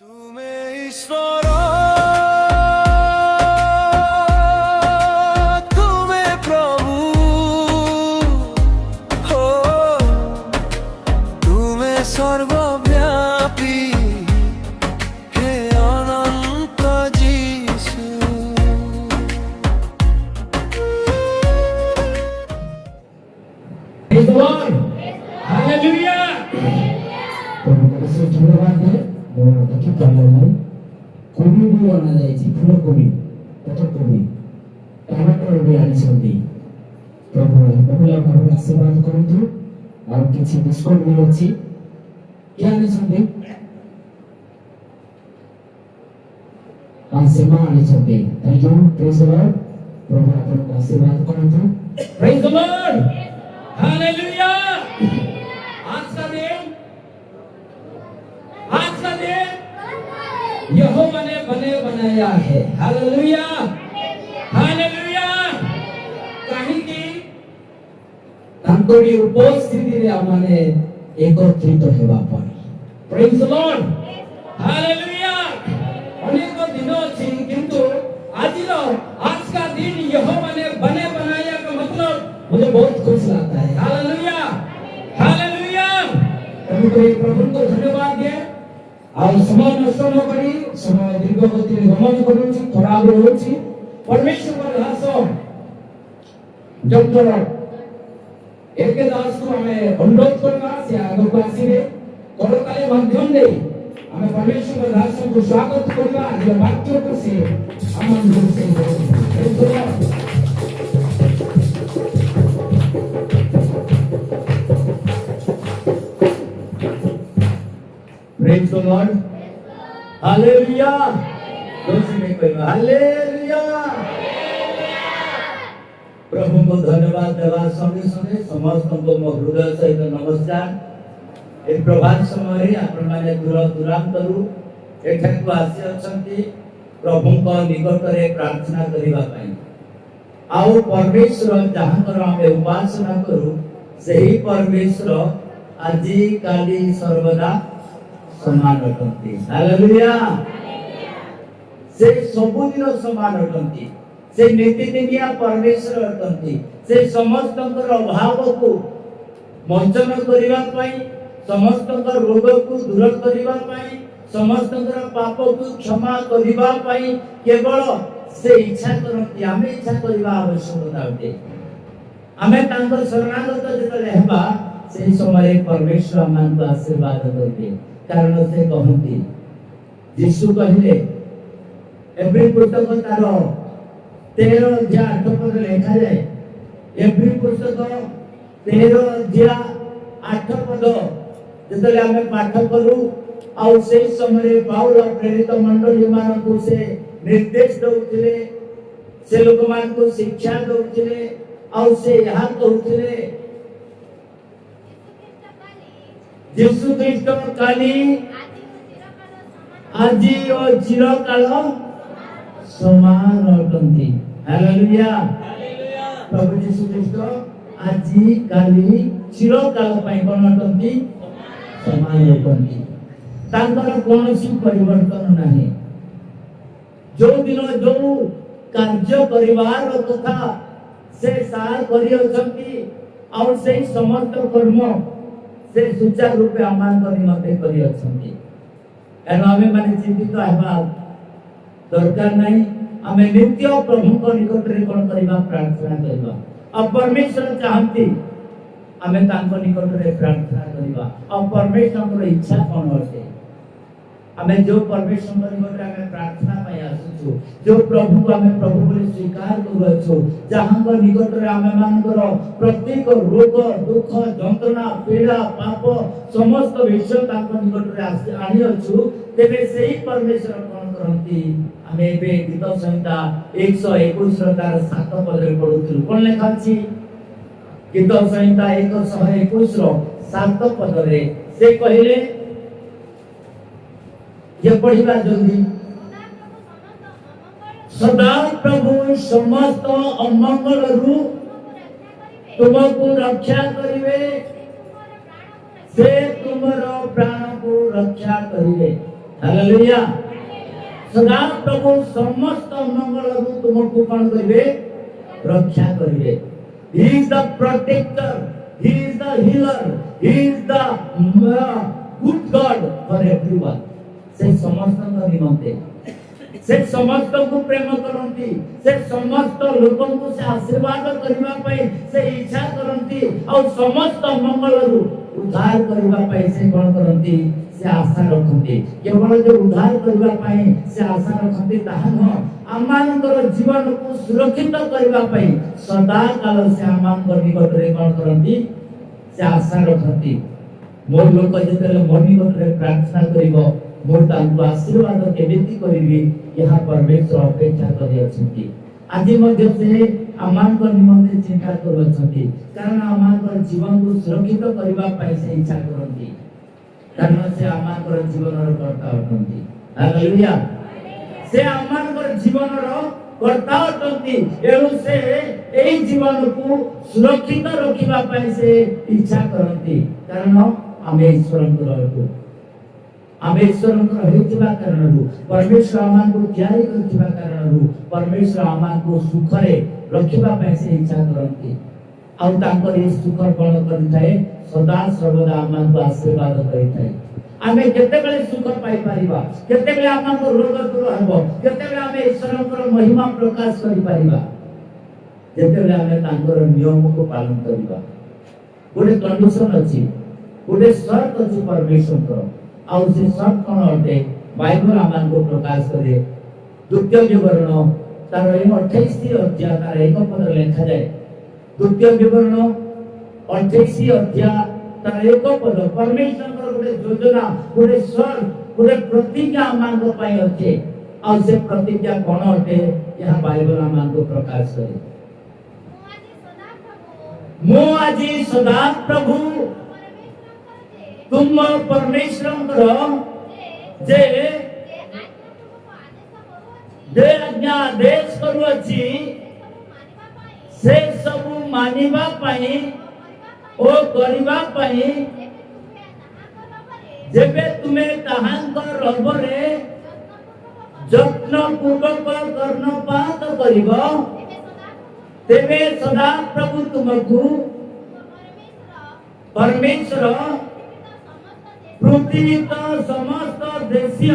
ତୁମେ ଈଶ୍ୱର ତୁମେ ପ୍ରଭୁ ହୋ ତୁମେ ସର୍ବବ୍ୟାପୀ ହେ ଅନନ୍ତ ଯୀଶୁ। Praise the Lord. Hallelujah. ধন্যবাদ দেখি পারলাম কোবি ବି ଅଣାଯାଇଛି ଫୁଲକୋବି ପତ୍ରକୋବି ଟମାଟର ବି ଆଣିଛନ୍ତି। ପ୍ରଭୁ ବହୁଳ ଭାବରେ ଆଶୀର୍ବାଦ କରନ୍ତୁ। ଆଉ କିଛି ବିସ୍କୁଟ ବି ଅଛି। କିଏ ଆଣିଛନ୍ତି? ସେମା ଆଣିଛନ୍ତି। Thank you. Praise the Lord. ପ୍ରଭୁ ଆପଣଙ୍କୁ ଆଶୀର୍ବାଦ କରନ୍ତୁ। Praise the Lord. Hallelujah. आज का दिन यहोवा ने बनाया है। Hallelujah hallelujah. କାହିଁକି ତାଙ୍କରି ଉପସ୍ଥିତିରେ ଆମମାନେ ଏକତ୍ରିତ ହେବା ପାଇଁ। Praise the Lord. हालेलुया। ଅନେକ ଦିନ ଅଛି କିନ୍ତୁ ଆଜିର आज का दिन यहोवा ने बनाया का मतलब मुझे बहुत खुश लगता है। Hallelujah hallelujah. प्रभुको धन्यवाद दिए। ଆଉ ସମୟ ନଷ୍ଟ ନ କରି ସମୟ ଦୀର୍ଘ ଗତିରେ ଗମନ କରୁଛି ଖରାପ ରହୁଛି। परमेश्वर का दास डॉक्टर एके दास को हमें अनुरोध करना से आगे को आसीबे करकाले माध्यम दे हमें परमेश्वर का दास को स्वागत करबा जो वाक्य को से हमन को से Praise the Lord. Hallelujah. दोषी में कोई हालेलुया। प्रभु को धन्यवाद देवा संगे संगे समस्त को मो हृदय सहित नमस्कार। ए प्रभात समय आपण माने दूर दूरांतरु एठा को आसी अछंती प्रभु को निकट रे प्रार्थना करिवा पई। आउ परमेश्वर जहां हम उपासना करू सही परमेश्वर आजि काली सर्वदा समान अटंती। हालेलुया। से सबुदिन समान अटंती। से नीतिदिनिया परमेश्वर अटंती। से समस्तकर अभाव को मोचन करिवा पई, समस्तकर रोग को दूर करिवा पई, समस्तकर पाप को क्षमा करिवा पई केवल से इच्छा करती। आमे इच्छा करिवा आवश्यकता होते। आमे तांकर शरणागत जेतले हेबा से समय परमेश्वर मान को आशीर्वाद करबे। कारण से कहती यीशु कहले एवरी पुस्तक तार 13:8 लिखा जाए। एवरी पुस्तक 13:8 जेतले हमें पाठ करू आ से समय पाउल प्रेरित मंडली मान को से निर्देश दउथिले, से लोक मान को शिक्षा दउथिले आ से यहा कहउथिले यीशु ख्रीष्ट काली आजी और चिरकाल समान अटंती। हालेलुया। प्रभु यीशु ख्रीष्ट आजी काली चिरकाल पई कोन अटंती समान अटंती। तांकर कोनोसी परिवर्तन नाही। जो दिन जो कार्य परिवार कथा से सार करि अछंती और से समस्त कर्म से सुचारू रूपे आमान करी मते करी अछंती। एनो हमें माने चिंतित हेबा दरकार नहीं। हमें नित्य प्रभु को निकट रे कोन करबा प्रार्थना करबा। अब परमेश्वर चाहंती हमें तांको निकट रे प्रार्थना करबा। अब परमेश्वर को इच्छा कोन होते। हमें जो परमेश्वर को निकट रे हमें प्रार्थना पय आसुछु, जो प्रभु को हमें प्रभु बोली स्वीकार करूछु, जहां को निकट रे हमें मानकर प्रत्येक रोग दुख जंत्रणा पीड़ा पाप समस्त विषय तांको निकट रे आनी अछु। तेबे सेही परमेश्वर कोन करंती। हमें बे गीत संहिता 121 तार 7 पद रे पढुथु। कोन लेखा अछि? गीत संहिता 121 रो 7 पद रे से कहिले ये पढ़िबा जल्दी। सदा प्रभु समस्त अमंगल रु तुमको रक्षा करिवे। से तुमरो प्राण को रक्षा करिवे। हालेलुया सदा प्रभु समस्त मंगल तुमको कौन करिवे रक्षा करिवे he is the protector he is the healer he is the good god for everyone से समस्त निमंते से समस्त को प्रेम करंती से समस्त लोकन को से आशीर्वाद करबा पई से इच्छा करंती और समस्त मंगल रु उद्धार करबा पई से कोन करंती से आशा रखंती केवल जो उद्धार करबा पई से आशा रखंती ताहा न आमानकर जीवन को सुरक्षित करबा पई सदा काल से आमानकर निकट रे कोन करंती से आशा रखंती मोर लोक जेतले मोर निकट रे प्रार्थना करिवो मोर तांको आशीर्वाद केमिति करिवि यहाँ परमेश्वर अपेक्षा करि अछंती आज मध्य से आमानकर निमंते चिंता करू अछंती कारण आमानकर जीवन को सुरक्षित करबा पई से इच्छा करंती कारण से आमानकर जीवन रो कर्ता अछंती हालेलुया से आमानकर जीवन रो कर्ता अछंती एनु से एई जीवन को सुरक्षित रखिबा पई से इच्छा करंती कारण आमे ईश्वरंकर अटु आमे ईश्वरंकर हेतिबा कारणरु परमेश्वर आमानकु तयारी करथिबा कारणरु परमेश्वर आमानकु सुखरे रखिबा पई से इच्छा करंती आ तांकर ए सुख कोन करिथाए सदा सर्वदा आमानकु आशीर्वाद करिथाए आमे केते बेले सुख पाई परिबा केते बेले आमानकु रोग दूर हबो केते बेले आमे ईश्वरंकर महिमा प्रकाश करि परिबा जेते बेले आमे तांकर नियम को पालन करिबा गोटे कंडीशन अछि गोटे शर्त अछि परमेश्वर और से सब कोन अटे बाइबल आमान को प्रकाश करे द्वितीय विवरण तार 28 अध्याय तार एक पद लिखा जाए द्वितीय विवरण 28 अध्याय तार एक पद परमेश्वर गोटे योजना गोटे सर गोटे प्रतिज्ञा आमान को पाई अटे और से प्रतिज्ञा कोन अटे यह बाइबल आमान को प्रकाश करे मो आजी सदा प्रभु तुम परमेश्वर जे जे आज्ञा आदेश करू अछि से सब मानिबा पई ओ करिबा पई जेबे तुमे ताहांकर रबरे यत्न पूर्वक कर्णपात करिबो तेबे सदा प्रभु तुमको परमेश्वर पृथ्वी का समस्त देशीय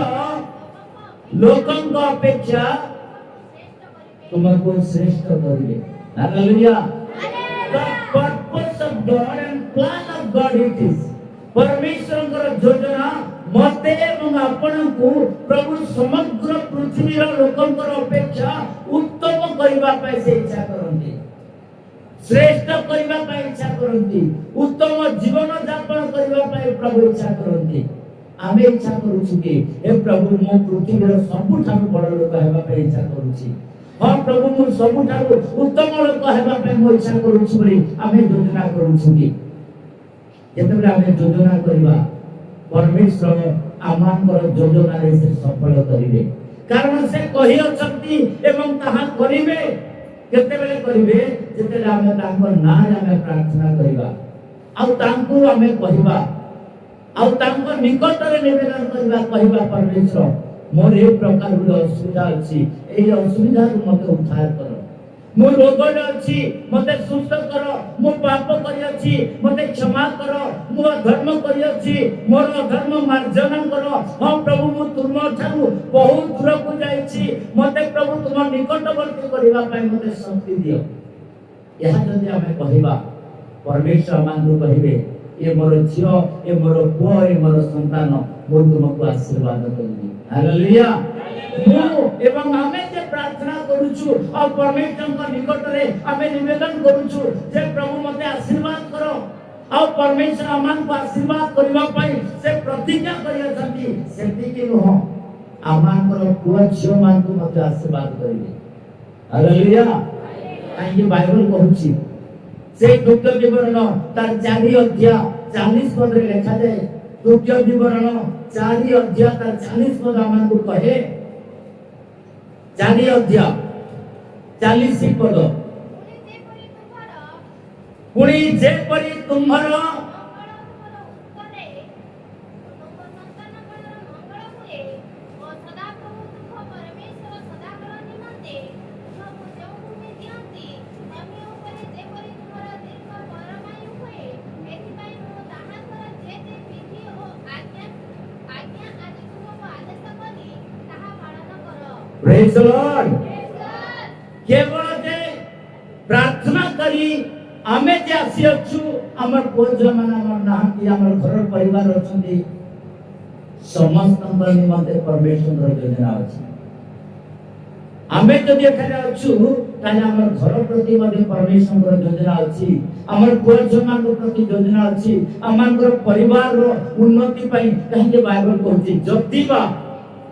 लोकों का अपेक्षा तुमको श्रेष्ठ करिवे hallelujah the purpose of God and plan of God it is परमेश्वर योजना मते एवं आपनकु प्रभु समग्र पृथ्वी रो लोकों का अपेक्षा उत्तम करिबा पई से इच्छा करंती श्रेष्ठ करिबा पई इच्छा करंती उत्तम जीवन यापन करिबा पई प्रभु इच्छा करंती आमे इच्छा करूछु कि हे प्रभु मो पृथ्वी रो सबुठारु बड़ लोक हेबा पई इच्छा करूछि हां प्रभु मो सबुठारु उत्तम लोक हेबा पई मो इच्छा करूछु बोली आमे योजना करूछु कि जेतबे आमे योजना करिबा परमेश्वर आमानकर योजना रे से सफल करिवे कारण से कहि अछंती एवं ताहा करिवे केते बेले करिवे जेते आमे तांकर नाम आमे प्रार्थना करिबा आ तांको आमे कहिबा आ तांको निकट रे निवेदन करिबा कहिबा परमेश्वर मोर एक प्रकार रो असुविधा अछि एई असुविधा रु मते उद्धार करो मो रोग अछि मते सुस्थ करो मो पाप करि अछि मते क्षमा करो मो धर्म करि अछि मोर धर्म मार्जन करो हां प्रभु मो तुम ठारू बहुत दूर को जाई छी मते प्रभु तुम निकटवर्ती करिबा पई मते शक्ति दियो यह जदि हमें कहिबा परमेश्वर मानू कहिबे ए मोर झियो ए मोर पुओ ए मोर संतान मो तुमको आशीर्वाद करिबी हालेलुया मो एवं हमें जे प्रार्थना करूछु और परमेश्वर का निकट रे हमें निवेदन करूछु जे प्रभु मते आशीर्वाद करो और परमेश्वर आमान को आशीर्वाद करिबा पई से प्रतिज्ञा करिया छथि सेति कि नो आमान को पुओ झियो मान को मते आशीर्वाद करिबे हालेलुया काहे बाइबल कहूछि से द्वितीय विवरण तार 4 अध्याय 40 पद रे लिखा जाय द्वितीय विवरण 4 अध्याय तार 40 पद आमान को कहे 4 अध्याय 40 पद पुणी जे परि तुम्हारा प्रेज द लॉर्ड। केवल जे प्रार्थना करी आमे जे आसी अछु हमर पूर्वज माने हमर नाहंती हमर घर परिवार अछंती समस्त निमंते परमेश्वर योजना अछि। आमे जदि एखाने अछु ताले हमर घर प्रति मध्ये परमेश्वर योजना अछि, हमर पूर्वज मान प्रति योजना अछि, हमर परिवार रो उन्नति पई कहि बाइबल कहछि जति बा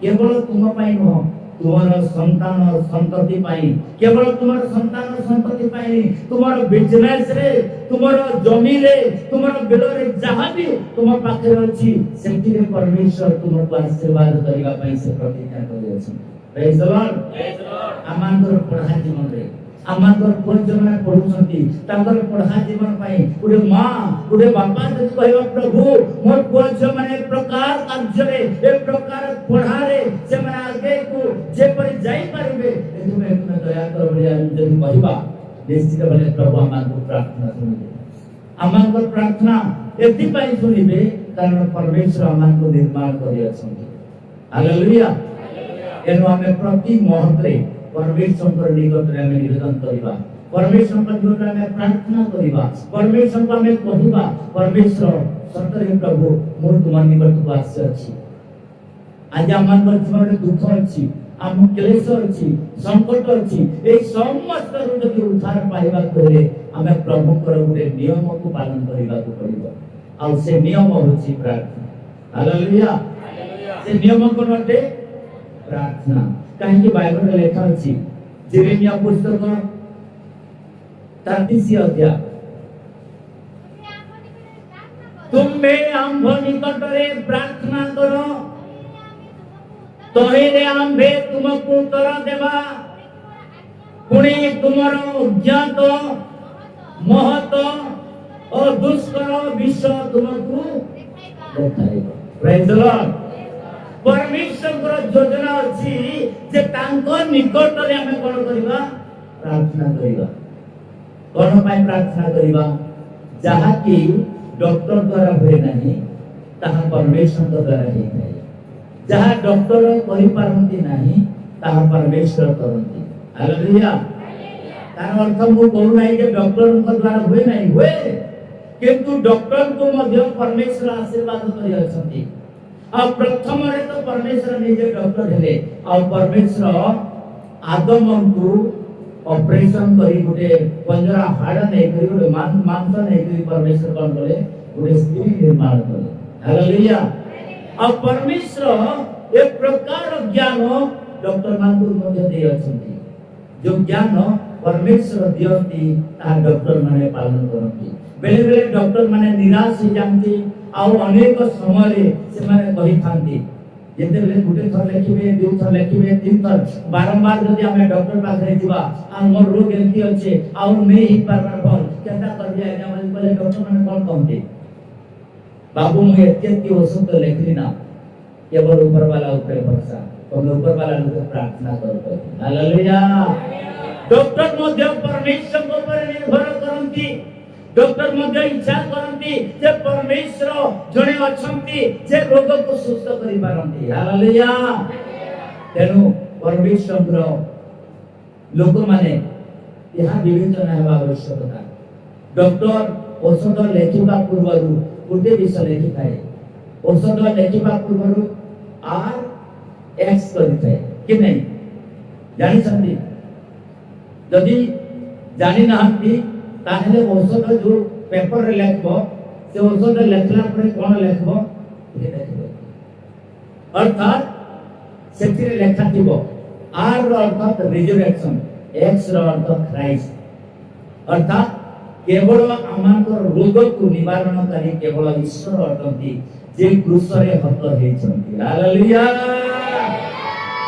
केवल तुम पई न तुम्हारा संतान संतति पाई, केवल तुम्हारा संतान संतति पाई तुम्हारा बिजनेस रे तुम्हारा जमी रे तुम्हारा बिल रे जहां भी तुम पाखे अछि सेति रे परमेश्वर तुमको आशीर्वाद करिवा पई से प्रतिज्ञा करि अछि। Praise the lord. Praise the lord. आमानकर पढ़ा जीवन रे आमानकर पूर्वजମାନେ पढुछंती तांकर पढ़ा जीवन पाई गुडे मां गुडे बापा जति कहबा प्रभु मोर पूर्वज माने प्रकार कार्य रे ए प्रकार पढ़ा रे से माने आगे को जे पर जाई पारबे एतुमे दया कर बलिया जति कहबा निश्चित बले प्रभु आमानकर प्रार्थना सुनिबे। आमानकर प्रार्थना एति पाई सुनिबे कारण परमेश्वर आमानको निर्माण करि अछंती। हालेलुया। एनो हमें प्रति मुहूर्ते परमेश्वर निकट रे हमें निवेदन करिबा, परमेश्वर पर निकट हमें प्रार्थना करिबा, परमेश्वर को हमें कहिबा परमेश्वर सतरे प्रभु मोर तुम निकट को आसी अछि। आज आमान जीवन रे दुख अछि, आम क्लेश अछि, संकट अछि, ए समस्त जदि उद्धार पाइबा करे हमें प्रभु कर गुटे नियम को पालन करिबा को पड़िबो। आ से नियम होछि प्रार्थना। हालेलुया। से नियम कोन अटे प्रार्थना। कहीं बाइबल में लिखा अछि जेरेमिया पुस्तक 33 अध्याय तुमे आंभ निकट रे प्रार्थना करो तोहिरे आंभे तुमको उत्तर देबा पुणी तुमर अज्ञात महत और दुष्कर विषय तुमको देखाइबो। Praise the Lord. परमेश्वर योजना अछि जे तांको निकट रे हमें कोन करिबा प्रार्थना करिबा। कोन पाई प्रार्थना करिबा जहा कि डॉक्टर द्वारा होय नाही ताहा परमेश्वर द्वारा हे थाए। जहा डॉक्टर करि पारंती नाही ताहा परमेश्वर करंती। हालेलुया। तार अर्थ मु कहू नाही जे डॉक्टर द्वारा होय नाही होय किंतु डॉक्टर को मध्य परमेश्वर आशीर्वाद करि अछंती। आ प्रथम रे तो परमेश्वर निजे डॉक्टर हेले आ परमेश्वर आदम को ऑपरेशन करी गुटे पंजरा हाड़ नै करी गुटे मांस नै करी परमेश्वर कोन करे गुटे स्त्री निर्माण करे। हालेलुया। आ परमेश्वर एक प्रकार ज्ञान डॉक्टर मान को मध्य दे अछंती। जो ज्ञान परमेश्वर दियंती ता डॉक्टर माने पालन करंती। बेले बेले डॉक्टर माने निराश हो जानती आउ अनेक समय से माने कहि थांती जेते बेले गुटे थर लेखिबे दु थर लेखिबे तीन थर बारंबार जदि हमें डॉक्टर पाखरे जिबा आ मोर रोग एति अछि आउ नै ही पारबार भल केता कर दिया एना बोले डॉक्टर माने कोन कहते बाबू मु एति औषध लेखली ना केवल ऊपर वाला ऊपर भरोसा तुम ऊपर वाला लोग प्रार्थना करो। हालेलुया। डॉक्टर मध्य परमेश्वर को पर निर्भर करंती। डॉक्टर मध्य इच्छा करंती जे परमेश्वर जणे अछंती जे रोग को सुस्थ करि पारंती। हालेलुया। तेनु परमेश्वर लोक माने यहा विवेचना हेबा आवश्यकता। डॉक्टर औषध लेखिबा पूर्वरु गुटे विषय लेखि थाए। औषध लेखिबा पूर्वरु आर एक्स करि थाए कि नै जानि छथि। जदि जानि नाहंती ताहेले औषध जो पेपर रे लेखबो से औषध लेखला परे कोन लेखबो ये देखबो अर्थात सेतिरे लेखा थिबो आर रो अर्थ रिजरेक्शन एक्स रो अर्थ क्राइस्ट अर्थात केवल आमानकर रोग को निवारण करी केवल ईश्वर अटंती जे क्रूस रे हत हेछंती। हालेलुया।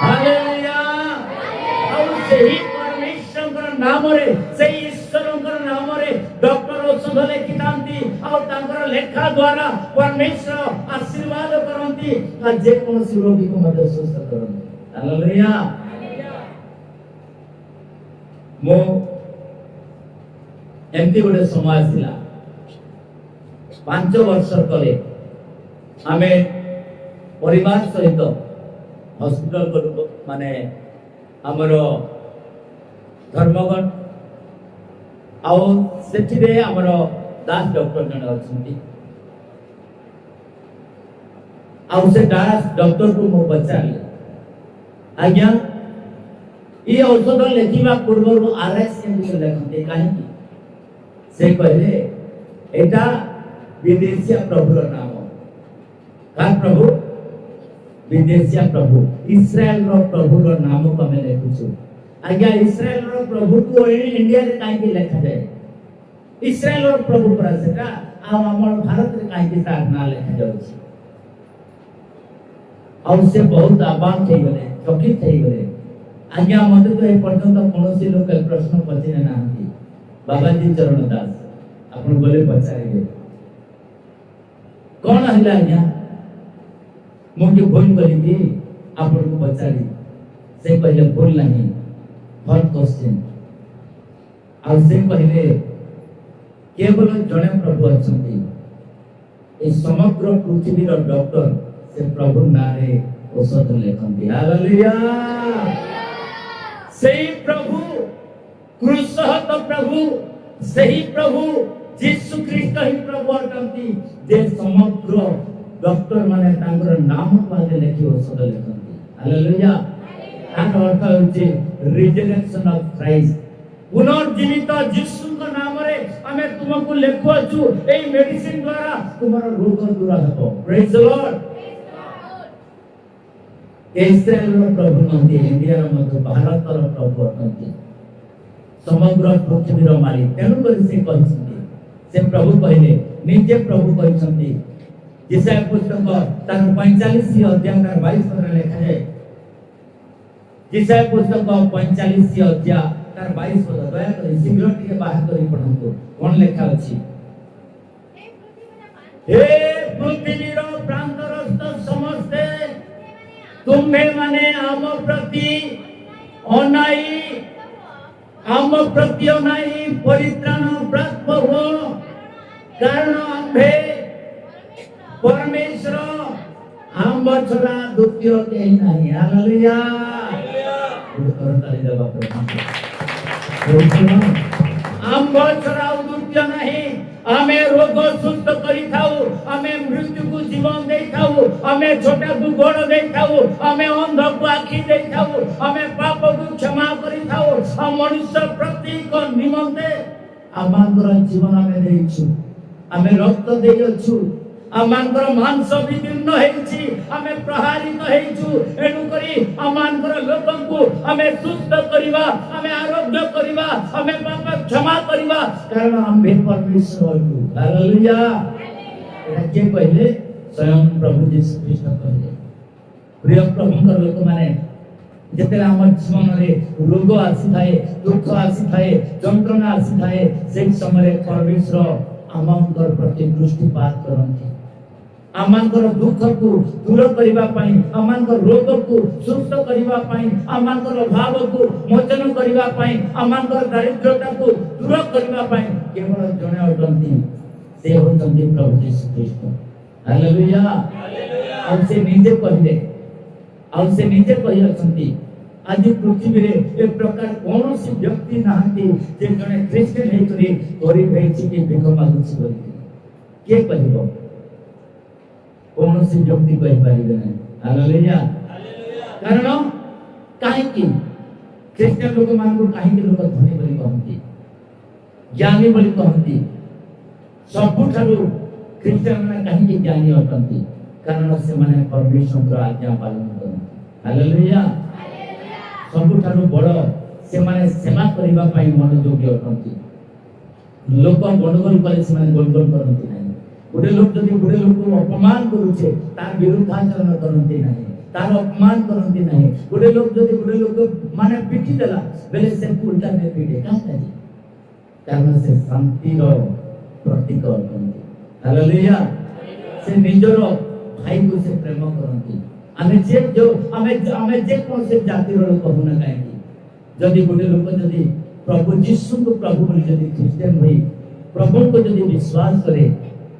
हालेलुया। और सेही परमेश्वर नाम रे सेही ईश्वरकर नाम रे डॉक्टर औषध लेखि थांती और तांकर लेखा द्वारा परमेश्वर आशीर्वाद करंती आ जे कोनसी रोगी को मदद सुस्थ करंती। हालेलुया। मो एमती गोटे समय आसिला 5 वर्ष तले आमे परिवार सहित हॉस्पिटल को माने आमर धर्मगण आउ सेठिरे आमर दास डॉक्टर जन अच्छी आउ से दास डॉक्टर को मु पचारि आज्ञा ये औषध लेखिबा पूर्व आरएस केमती लेखते कहीं से कहले एटा विदेशिया प्रभुर नाम का प्रभु विदेशिया प्रभु इस्राएल रो प्रभुर नाम को हमें लिखुछु आज्ञा इस्राएल रो प्रभु को इंडिया रे काहे के लिखा जाए इस्राएल रो प्रभु पर सेटा आ हमर भारत रे काहे के तार ना लिखा जाउछि और से बहुत आबाद થઈ ગલે ચકિત થઈ ગલે आज्ञा मते तो ए पर्यंत कोनोसी लोक प्रश्न पचिने नाहंती बाबाजी चरण दास आपण बोले पचारिबे कोन हला आज्ञा मुझे भूल करी आपण को पचारी से पहले भूल नहीं फर्स्ट क्वेश्चन आ से पहले केवल जने प्रभु अछंती ए समग्र पृथ्वी रो डॉक्टर से प्रभु नारे औषध लेखंती हालेलुया सही प्रभु क्रूसहत प्रभु सही प्रभु यीशु ख्रीष्ट ही प्रभु अटंती जे समग्र डॉक्टर माने तांगर नाम पादे लेखि औषध लेखंती हालेलुया तार अर्थ होची रिजरेक्शन ऑफ क्राइस्ट पुनर्जीवित यीशु को नाम रे हमें तुमको लेखुछु ए मेडिसिन द्वारा तुम्हारा रोग दूर हेबो प्रेज द लॉर्ड इस्राएल प्रभु नंदी इंडिया मध्य भारत प्रभु अटंती समग्र पृथ्वी रो मालिक तेनु करि से कहछंती से प्रभु कहले निजे प्रभु कहछंती जिसाय पुस्तक तार 45 अध्याय तार 22 पद रे लिखा जाय जिसाय पुस्तक 45 अध्याय तार 22 पद दया करि शीघ्र टिके बाहर करि पढंतु कोन लेखा अछि हे पृथ्वी रो प्रांतरस्थ समस्ते तुम्हें माने आम प्रति अनाई आम प्रति अनाई परित्राण प्राप्त हो कारण आम्भे परमेश्वर आम छड़ा द्वितीय के नहीं हालेलुया उतर ताली देबा प्रभु आम छड़ा द्वितीय नहीं आमे रोग सुस्त करी थाउ आमे मृत्यु को जीवन दे थाउ आमे छोटा को गोड़ दे थाउ आमे अंध को आखि दे थाउ आमे पाप को क्षमा करी थाउ आ मनुष्य प्रति को निमंते आमांगर जीवन आमे देइछु आमे रक्त देइछु आमांगर मांस विदीर्ण हेछि आमे प्रहारित हेछु एनु करी आमांगर लोकन को आमे सुस्त करिवा आमे आरोग्य करिवा आमे पाप क्षमा करिवा कारण आम्भे परमेश्वर को हालेलुया एटा के कहले स्वयं प्रभु यीशु ख्रीष्ट कहले प्रिय प्रभुकर लोक माने जेते हमर जीवन रे रोग आसी थाए दुख आसी थाए जंत्रणा आसी थाए से समय परमेश्वर आमांगर प्रति दृष्टिपात करंती आमांकर दुख को दूर करिवा पई आमांकर रोग को सुस्त करिवा पई आमांकर भाव को मोचन करिवा पई आमांकर दारिद्रता को दूर करिवा पई केवल जने अटंती से होतंती प्रभु यीशु ख्रीष्ट हालेलुया हालेलुया और से निजे कहि अछंती आज पृथ्वी रे ए प्रकार कोनोसी व्यक्ति नाहंती जे जने क्रिश्चियन हे करी गरीब हेछि कि भिख मागुछि बोली के कहिबो कौन सी व्यक्ति कहि पारिबे नै हालेलुया कारण काहे कि क्रिश्चियन लोक मान को काहे कि लोक धनी बोली कहंती ज्ञानी बोली कहंती सबुठारु क्रिश्चियन माने काहे कि ज्ञानी अटंती कारण से माने परमेश्वर आज्ञा पालन करंती हालेलुया सबुठारु बड़ से माने सेवा करिबा पई मनोयोग्य अटंती लोक गणगण करे से माने गणगण करंती नै गुडे लोक जदि गुडे लोक को अपमान करूचे तार विरुद्धाचरण करंती नाही तार अपमान करंती नाही गुडे लोक जदि गुडे लोक माने पिठी देला बेले से उल्टा में पीटे काहे कारण से शांति रो प्रतीक करंती हालेलुया से निजर भाई को से प्रेम करंती आमे जे कोन से जाति रो लोक होना काहे जदि गुडे लोक जदि प्रभु यीशु को प्रभु बोली जदि क्रिश्चियन होई प्रभु को जदि विश्वास करे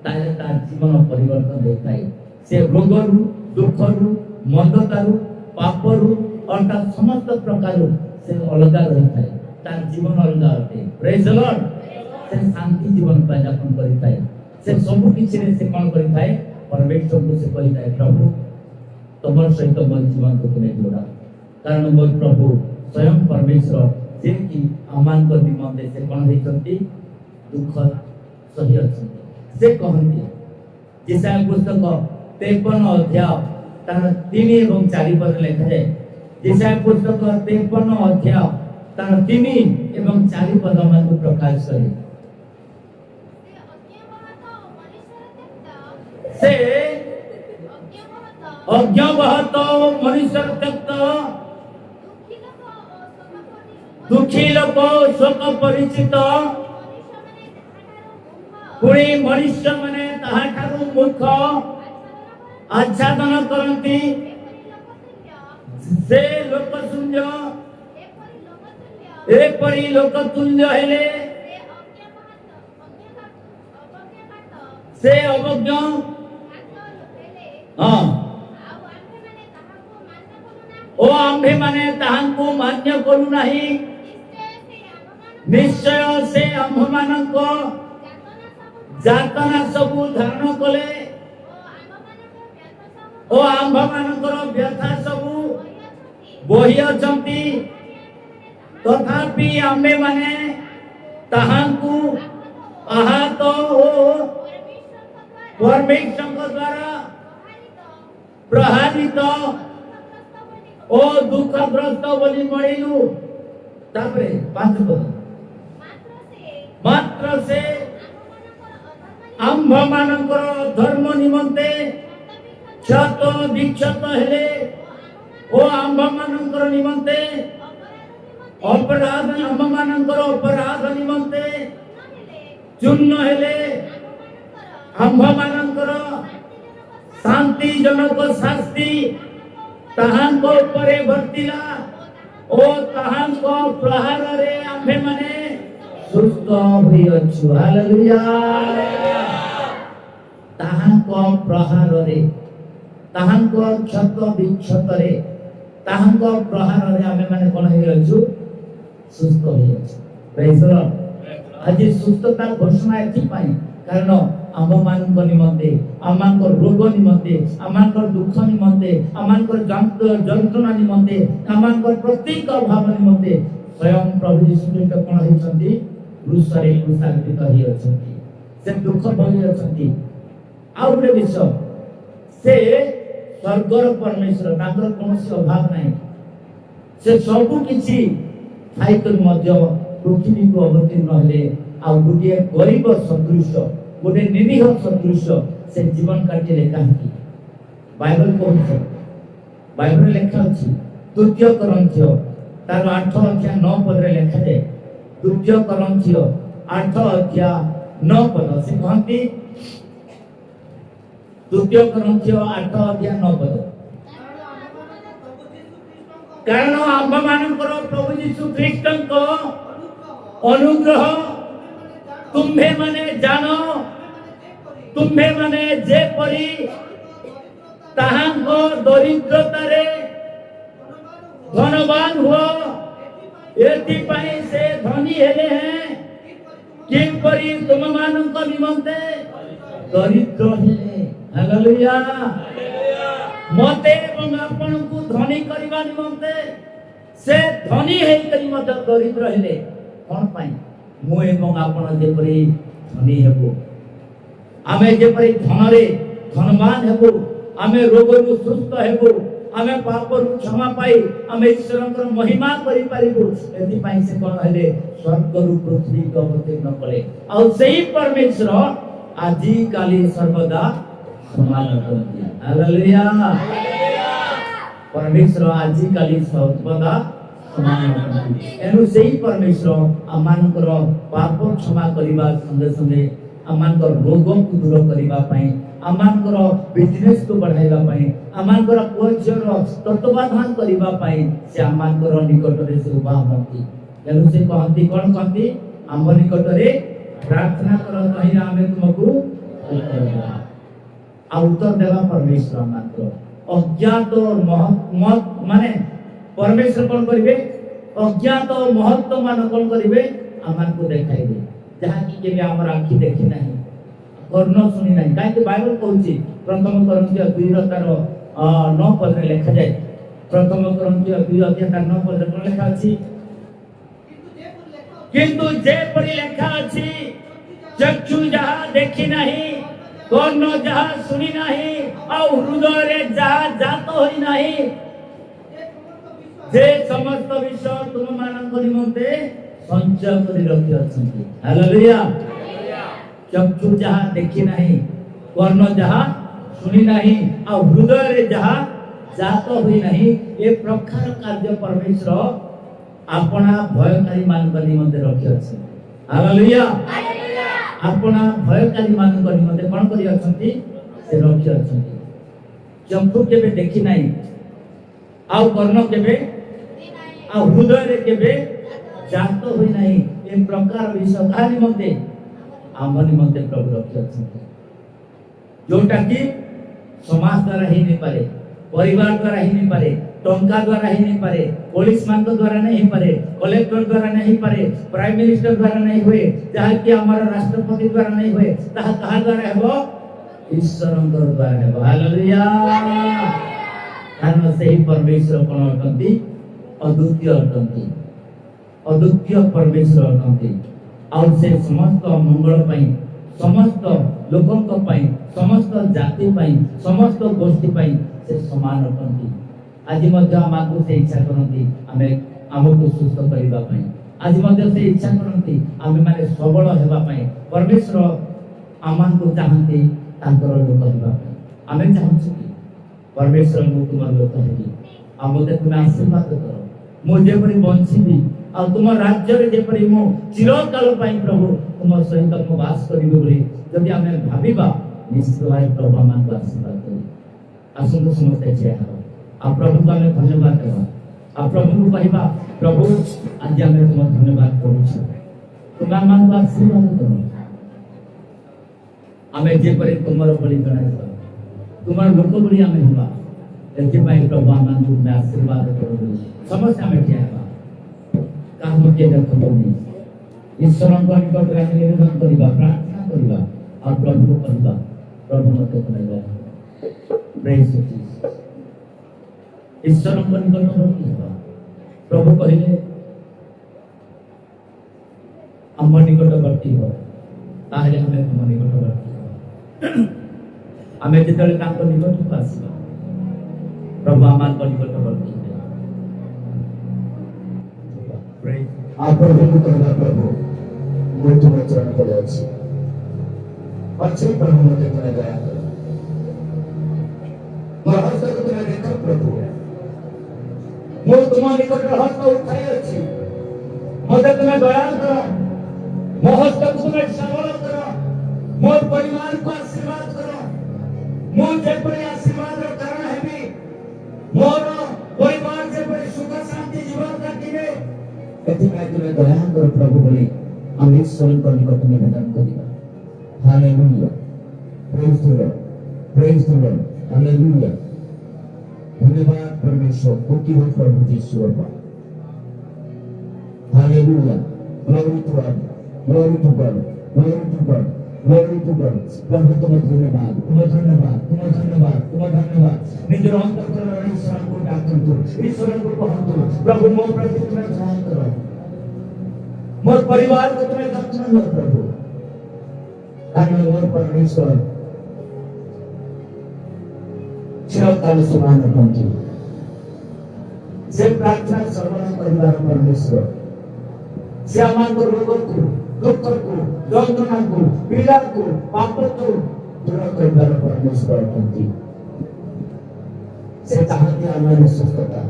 ताले तार जीवन परिवर्तन देखाई से रोगरु दुखरु मंदतारु पापरु अर्थात समस्त प्रकार से अलग रही थाए तार जीवन अलग अटे प्रेज द लॉर्ड से शांति जीवन पर यापन करि थाए से सब किछि रे से कोन करि थाए परमेश्वर को से कहि थाए प्रभु तमर सहित मोर जीवन को तुमे जोड़ा कारण मोर प्रभु स्वयं परमेश्वर जे कि अमान को निमंते से कोन हेचंती दुख सही अछि से कहंती जिसाय पुस्तक 53 अध्याय तार 3 एवं 4 पद लिखा जाए जिसाय पुस्तक 53 अध्याय तार 3 एवं 4 पद मन को प्रकाश करे से अज्ञावहत मनुष्य त्यक्त दुखी लोक शोक परिचित पुणी मनुष्य माने ताहाठारु मूर्ख आच्छादन करती से लोकशून्य एपरी लोकतुल्य हेले से अवज्ञ ओ आम्भे माने ताहांकु मान्य करू नाही निश्चय से आम्भ मानक जातना सबु धारण कले ओ आम्भ मानकर व्यथा सबु बही अछंती तथापि आम्भे माने ताहांकु आहत हो परमेश्वर द्वारा प्रहारित ओ दुखग्रस्त बोली मळिलु तापरे 5 पद मात्र से आम्भ मानकर धर्म निमंते क्षत विक्षत हेले ओ आम्भ मानकर निमंते अपराध आम्भ मानकर अपराध निमंते चूर्ण हेले आम्भ मानकर शांति जनक शास्ति ताहांको उपरे वर्तिला ओ ताहांको प्रहार रे आम्भे माने सुस्त होई अछु हालेलुया ताहांको प्रहार रे ताहांको क्षत विक्षत रे ताहांको प्रहार रे आम्भे माने कोन होई अछु सुस्त होई अछु प्रेज द लॉर्ड आज सुस्तता घोषणा एथि पाई कारण आम मान निमंते आम रोग निमंते आम दुख निमंते आम जंत्रणा निमंते आम प्रत्येक अभाव निमंते स्वयं प्रभु यीशु ख्रीष्ट कोन होइछंती क्रूसरे क्रूसान्वित होई अछंती से दुख भोगी अछंती आ उडे विषय से स्वर्गर परमेश्वर ताकर कोनोसी अभाव नाही से सब किछि थाई कर मध्य पृथ्वी को अवतीर्ण हेले आ गुडिए गरीब सदृश गोटे निरीह सदृश से जीवन काटिले काहे बाइबल कहूछ बाइबल लेखा अछि द्वितीय करंथियो तार 8 अध्याय 9 पद रे लेखा जाय द्वितीय करंथियो 8 अध्याय 9 पद से कहंती द्वितीय करंथियो 8 अध्याय 9 पद कारण आम्भ मानकर प्रभु यीशु ख्रीष्टको अनुग्रह तुम्भे माने जानो तुम्भे माने जे परी ताहांको दरिद्रतारे धनवान हुआ एति पाई से धनी हेले हैं कि परी तुम मानक निमंते दरिद्र हेले हालेलुया मते एवं आपन को धनी करबा निमंते से धनी हेई करी मत दरिद्र हेले कोन पाई मु एवं आपण जेपरी धनी हेबो आमे जेपरी धनरे धनवान हेबो आमे रोगरु सुस्थ हेबो आमे पापरु क्षमा पाई आमे ईश्वरकर महिमा करि पारिबो एति पाई से कोन हेले स्वर्गरु पृथ्वी को अवतीर्ण कले आ सेही परमेश्वर आजि काली सर्वदा समान करती हालेलुया परमेश्वर आजि काली सर्वदा एनु सेही परमेश्वर आमानकर पाप क्षमा करिबा संगे संगे आमानकर रोग को दूर करिबा पई आमानकर बिजनेस को बढ़ाइबा पई आमानकर कोचर तत्वाधान करिबा पई से आमानकर निकट रे से उभा होती एनु से कहंती कोन कहंती आम निकट रे प्रार्थना कर कहि आमे तुमको उत्तर देबा आ उत्तर देबा परमेश्वर मात्र अज्ञात और मत माने परमेश्वर कौन करिवे अज्ञात महत्व मान कौन करिवे आमान को देखाइबे जहा कि केबे हमर आंखी देखि नाही कर्ण सुनी नाही काहे कि बाइबल कहूची प्रथम कोरिन्थियो 2 तार 9 पद रे लिखा जाय प्रथम कोरिन्थियो 2 अध्याय तार 9 पद रे कोन लिखा अछि किंतु जे परि लिखा अछि चक्षु जहा देखि नाही कर्ण जहा सुनी नाही आ हृदय रे जहा जात होई नाही जे समस्त विषय तुम मानक निमंते संचय करि रखि अछंती हालेलुया चक्षु जहा देखि नाही कर्ण जहा सुनी नाही आ हृदय रे जहा जात होई नाही ए प्रकार कार्य परमेश्वर आपना भयकारी मानक निमंते रखि अछि हालेलुया आपना भयकारी मानक निमंते कोन करि अछंती से रखि अछंती चक्षु केबे देखि नाही आ कर्ण केबे आ हृदय रे केबे जात होई नाही ए प्रकार विषय का निमंते आम निमंते प्रभु रखि अछंती जोटा कि समाज द्वारा ही नहीं पारे परिवार द्वारा ही नहीं पारे टंका द्वारा ही नहीं पारे पुलिस मान द्वारा नहीं पारे कलेक्टर द्वारा नहीं पारे प्राइम मिनिस्टर द्वारा नहीं हुए जहा कि हमारा राष्ट्रपति द्वारा नहीं हुए ताहा कहा द्वारा हेबो ईश्वरंकर द्वारा हेबो हालेलुया कारण से ही परमेश्वर कोन अटंती अद्वितीय परमेश्वर अटंती और से समस्त मंगल पई समस्त लोकंक पई समस्त जाति पई समस्त गोष्ठी पई से समान अटंती आज मध्य हमको से इच्छा करंती हमें हमको सुस्थ करिबा पई आज मध्य से इच्छा करंती हमें माने सबल हेबा पई परमेश्वर आमान को चाहंती तांकर लोक हेबा पई हमें चाहंछु कि परमेश्वर को तुम लोक हेबी हमते तुम आशीर्वाद करो मो जेपरि बंचिबी आ तुम राज्य रे जेपरि मो चिरकाल पई प्रभु तुम सहित मो वास करिबो बोली जदि हमें भाबिबा निश्चित भाई प्रभु आमान को आशीर्वाद करी आसुन समस्त छै आ प्रभु को हमें धन्यवाद देबा आ प्रभु को कहबा प्रभु आज हमें तुम धन्यवाद करू छी तुम आमान को आशीर्वाद करो हमें जेपरि तुमर बलि जणाई तुमर लोक बलि हमें हुआ एके भाई प्रभु आमान को मैं आशीर्वाद करू समस्त हमें क्या काम के देखबोनी ईश्वर को निकट रे निवेदन करिबा प्रार्थना करिबा और प्रभु को कहबा प्रभु मते करेगा प्रेज जीसस ईश्वर को निकट करिबा प्रभु कहिले हम निकटवर्ती हो ताहले हमें तुम निकटवर्ती हो हमें जेतले तांको निकट को आसीबा प्रभु आमान को निकटवर्ती हो आप प्रभु कहना प्रभु मैं तुम्हें चरण पर अछि अच्छे प्रभु मते तुम्हें दया करो हस्त को तुम्हें देखो प्रभु मो तुम निकट हस्त उठाई अछि मते तुम्हें दया करो मो हस्त को तुम्हें सबल करो मो परिवार को आशीर्वाद करो मो जेपरि आशीर्वाद रो कारण हेबी मोर परिवार जेपरि सुख शांति जीवन काटिबे एथिपाई तुम्हें दया करो प्रभु बोली हम ईश्वर को निकट निवेदन करिबा hallelujah praise the Lord hallelujah धन्यवाद परमेश्वर कोटि हो प्रभु ईश्वर बा hallelujah glory to God glory to God glory to God glory to God प्रभु तुम धन्यवाद तुम धन्यवाद निजर अंतःकरण ईश्वर को डाकंतु ईश्वर को कहंतु प्रभु मो प्रति तुम्हें दया करो मोर परिवार को तुम्हें रक्षा लो प्रभु कारण मोर परमेश्वर चिरकाल समान अटंती से प्रार्थना सर्वदा परिवार परमेश्वर से आमान रोग को दुख को যন্ত্রণা को पीड़ा को पाप को दूर कर परमेश्वर अटंती से चाहते हमारी सुस्थता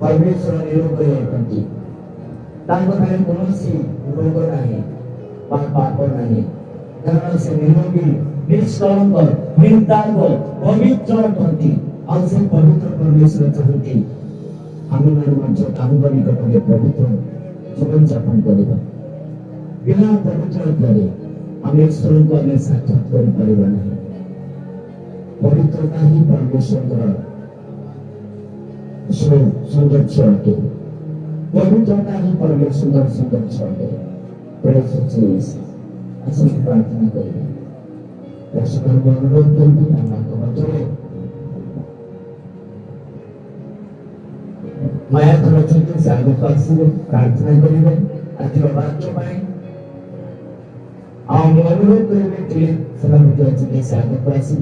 परमेश्वर निरोग अटंती तांको थारे कोनोसी रोग नाही पाप नाही कारण से निरोगी निष्कलंक निर्दाग पवित्र अटंती और से पवित्र परमेश्वर चाहते हमें मंच काम निकटने पवित्र जीवन यापन करिबा बिना पवित्रतारे हम ईश्वर को हमें साक्षात कर परिबा नहीं पवित्रता ही परमेश्वर सुंदर छे पवित्रता ही परमेश्वर सुंदर सुंदर छे प्रेस जीसस ऐसे प्रार्थना करें ऐसे में अनुरोध करते हैं आपको बताओ माया थोड़ा चलते सागो पास प्रार्थना करें आज वाक्य पाएं हम अनुरोध करें कि सलाम के सागो पास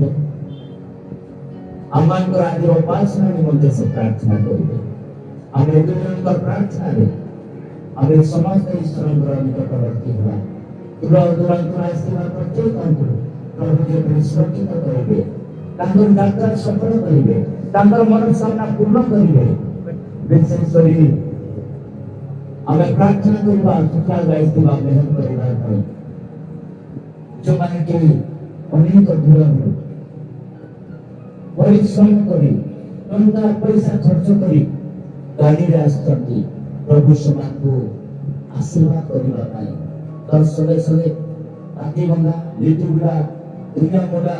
अम्मान को आज उपासना निमंत्रण से प्रार्थना करें हमें दुनिया प्रार्थना दे हमें समस्त ईश्वर निकटवर्ती हुआ तुरंत प्रत्येक अंक प्रभु के परिश्रम करेंगे तांगर यात्रा सफल करेंगे तांगर मनोकामना पूर्ण करेंगे विशेषकर हमें प्रार्थना करवा तुका गाइस मेहनत परिवार पर जो माने कि अनेक दूर परिश्रम करी टंका पैसा खर्च करी गाड़ी रे आसती प्रभु समान को आशीर्वाद करने पाए तर सगे सगे पाटीबंगा लिटुगुड़ा दुनियामुड़ा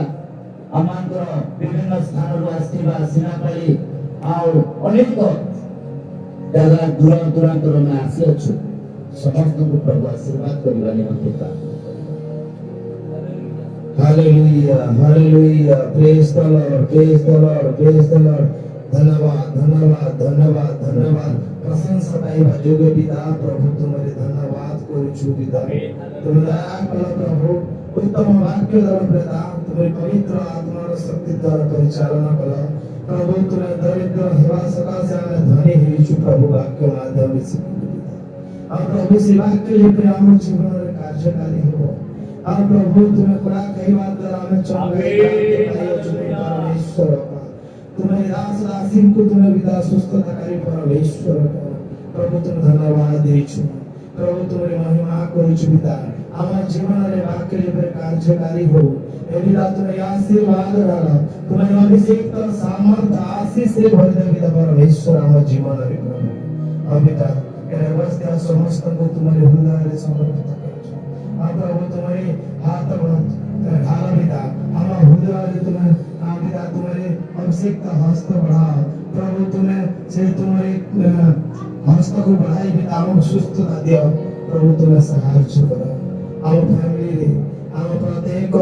आमांतर विभिन्न स्थान आसवा सिनापाली अनेक जगह दूर दूरांतर में आसी अच्छु समस्त को प्रभु आशीर्वाद करने निमंत्रण hallelujah hallelujah praise the lord praise the lord praise the Lord धन्यवाद धन्यवाद धन्यवाद धन्यवाद प्रशंसा पाइबा योग्य पिता प्रभु तुम्हारे धन्यवाद करूछु पिता तुम दया कल प्रभु उत्तम वाक्य द्वारा पिता तुम्हारी पवित्र आत्मा र शक्ति द्वारा परिचालना कल प्रभु तुम्हें दरिद्र हेवा सकाशे आमे धनी हेछु प्रभु वाक्य माध्यम से और प्रभु से वाक्य लेके हम जीवन रे कार्यकारी हो और प्रभु तुम्हें बड़ा कई बात द्वारा हमें परमेश्वर तुम्हें दास दासी को तुम्हें विदा सुस्थता करी परमेश्वर प्रभु तुम धन्यवाद देछु प्रभु तुम्हारी महिमा करूछु पिता हमारे जीवन रे वाक्य लेके कार्यकारी हो यदि तुम्हें आशीर्वाद डाला तुम्हें अभिषेक और सामर्थ आशीष से भर दे पिता परमेश्वर हमारे जीवन रे प्रभु और पिता ये अवस्था समस्त को तुम्हारे हृदय रे समर्पित प्रभु तुम्हारे हाथ ढाला पिता हमारा हृदय तुम्हें पिता तुम्हारे अभिषेक का हस्त बढ़ाओ प्रभु तुम्हें से तुम्हारे हस्त को बढ़ाई पिता हम सुस्थता दियो प्रभु तुम्हें सहायता करो हम फैमिली रे हम प्रत्येक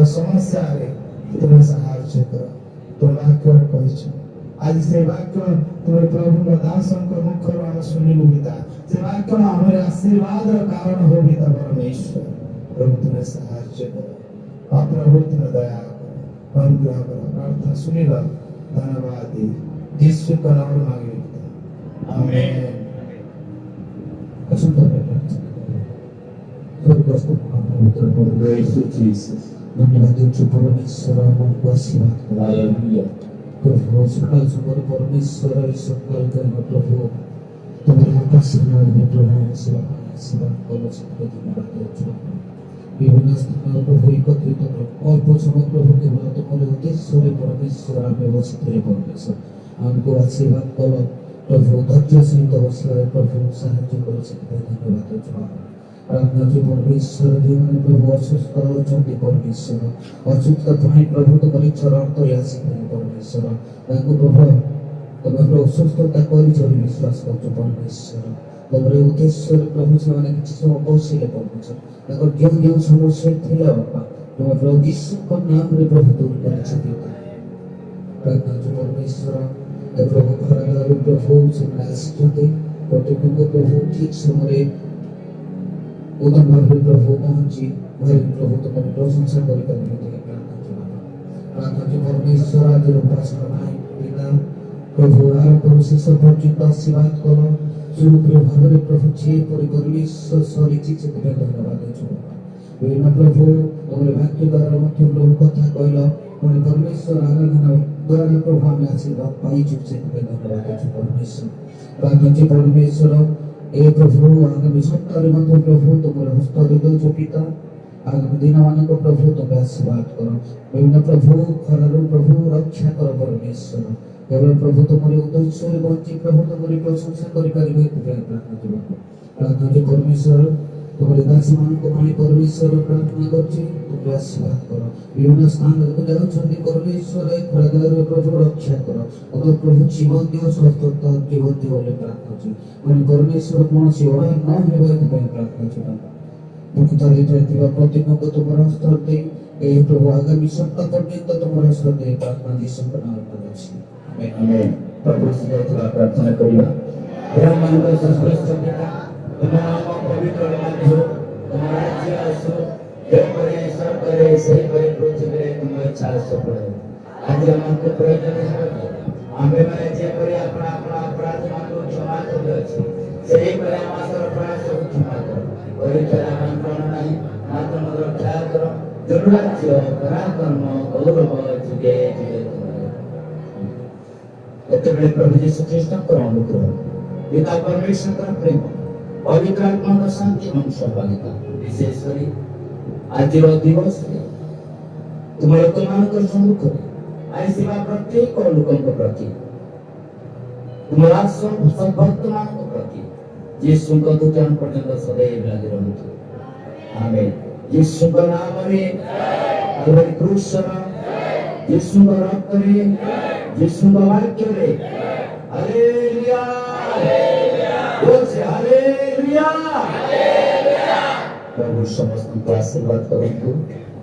समस्या रे तुम्हें सहायता करो तुम वाक्य कहिছো आज से वाक्य तुम्हारे प्रभु का दासन को मुख रो हम सुनिलु पिता से वाक्य हमारे आशीर्वाद रो कारण हो पिता परमेश्वर प्रभु तुम्हें सहायता करो आप प्रभु तुम्हें दया करो अनुग्रह करो प्रार्थना सुनिला धन्यवाद दे यीशु का नाम में मांगे पिता आमीन कसम प्रार्थना स्वर्गस्थ पवित्र प्रभु यीशु जीसस धन्यवाद देछु परमेश्वर हमको आशीर्वाद करो हालेलुया प्रभु सकाल सुपर परमेश्वर सकाल का प्रभु तुम्हारे आशीर्वाद में प्रभु सेवा करो सबको धन्यवाद देछु विभिन्न स्थान प्रभु एकत्रित अल्प समय प्रभु केवल तुम्हारे उद्देश्य परमेश्वर आप व्यवस्थित रहे परमेश्वर हमको आशीर्वाद करो प्रभु धैर्य सहित बसला प्रभु साहाय्य करो सबको धन्यवाद देछु प्रार्थना जो परमेश्वर जीवन प्रभु असुस्थ होचंती परमेश्वर असुस्थ भाई प्रभु तुम्हारे चरण तले आसी परमेश्वर ताको प्रभु तुम्हारे असुस्थता करी चली विश्वास करतो परमेश्वर तुम्हारे उद्देश्य प्रभु से माने किसी समय बसिले परमेश्वर ताको जो समस्या थिले बापा तुम्हारे प्रभु यीशु को नाम रे प्रभु दूर कर छथिता प्रार्थना जो परमेश्वर प्रभु खराब प्रभु से आसीते प्रतिकुल प्रभु ठीक समय उदम भाव प्रभु पहुंची भाई प्रभु तुम्हारी प्रशंसा करी प्रार्थना जो परमेश्वर आज उपासना भाई पिता प्रभु आरंभ शेष पर्यंत आशीर्वाद करो सुरूप भाव में प्रभु जे परि परमेश्वर सरिचित से धन्यवाद देछु विभिन्न प्रभु तुम्हारे वाक्य द्वारा मध्य प्रभु कथा कहला पुଣି परमेश्वर आराधना द्वारा प्रभु हमें आशीर्वाद पाई चुके धन्यवाद देछु परमेश्वर प्रार्थना जो परमेश्वर ए प्रभु आगामी सप्ताह मध्य प्रभु तुम्हारे हस्त हृदय जो पिता आगामी दिन मान को प्रभु तुम्हें आशीर्वाद करो विभिन्न प्रभु खरारू प्रभु रक्षा करो परमेश्वर केवल प्रभु तुम्हारे उद्देश्य बंची प्रभु तुम्हारी प्रशंसा करि परिबे प्रार्थना जो परमेश्वर तुम्हारे दास मान को पानी परमेश्वर प्रार्थना करछि तुम आशीर्वाद करो विभिन्न स्थान को जाउछन्ति परमेश्वर खरदार प्रभु रक्षा करो अगर प्रभु जीवन दियो स्वस्थता जीवन दियो बोले प्रार्थना छी मन परमेश्वर कोन सेवा न हेबे तो प्रार्थना छी प्रकृतर इतना प्रतिज्ञा को तुम्हारा हस्तर दे ए प्रभु आगामी सप्ताह पर्यंत तुम्हारा हस्तर दे प्रार्थना दी संपन्न करछि आमेन प्रभु से प्रार्थना करिबा ब्रह्मांड का सृष्टि पिता तुम्हारा पवित्र नाम हो तुम्हारा राज्य आसो जो करे सब करे सही करे पृथ्वी रे तुम्हारी इच्छा सफल हो आज हमको प्रयोजन है आमे माने जे करे अपना अपना अपराध मान को क्षमा कर अछि सही करे हमारा अपराध सब क्षमा करो और चला मन प्राण नहीं मात्र मत रक्षा करो दुर्राज्य पराक्रम गौरव जुगे जुगे एतबे प्रभु यीशु ख्रीष्ट को अनुग्रह पिता परमेश्वर का प्रेम पवित्र आत्मा का शांति एवं सहभागिता विशेष करी आज दिवस तुम्हारे तुमको सम्मुख आई सेवा प्रत्येक लोकों को प्रति तुम्हारा सब भक्त मान को प्रति यीशु को दुकान पर्यंत सदैव लगे रहतु आमेन यीशु का नाम में तुम्हारी क्रूस यीशु का रक्त में यीशु का वाक्य में हालेलुया बोल से हालेलुया प्रभु समस्त को आशीर्वाद करो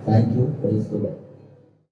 thank you praise the Lord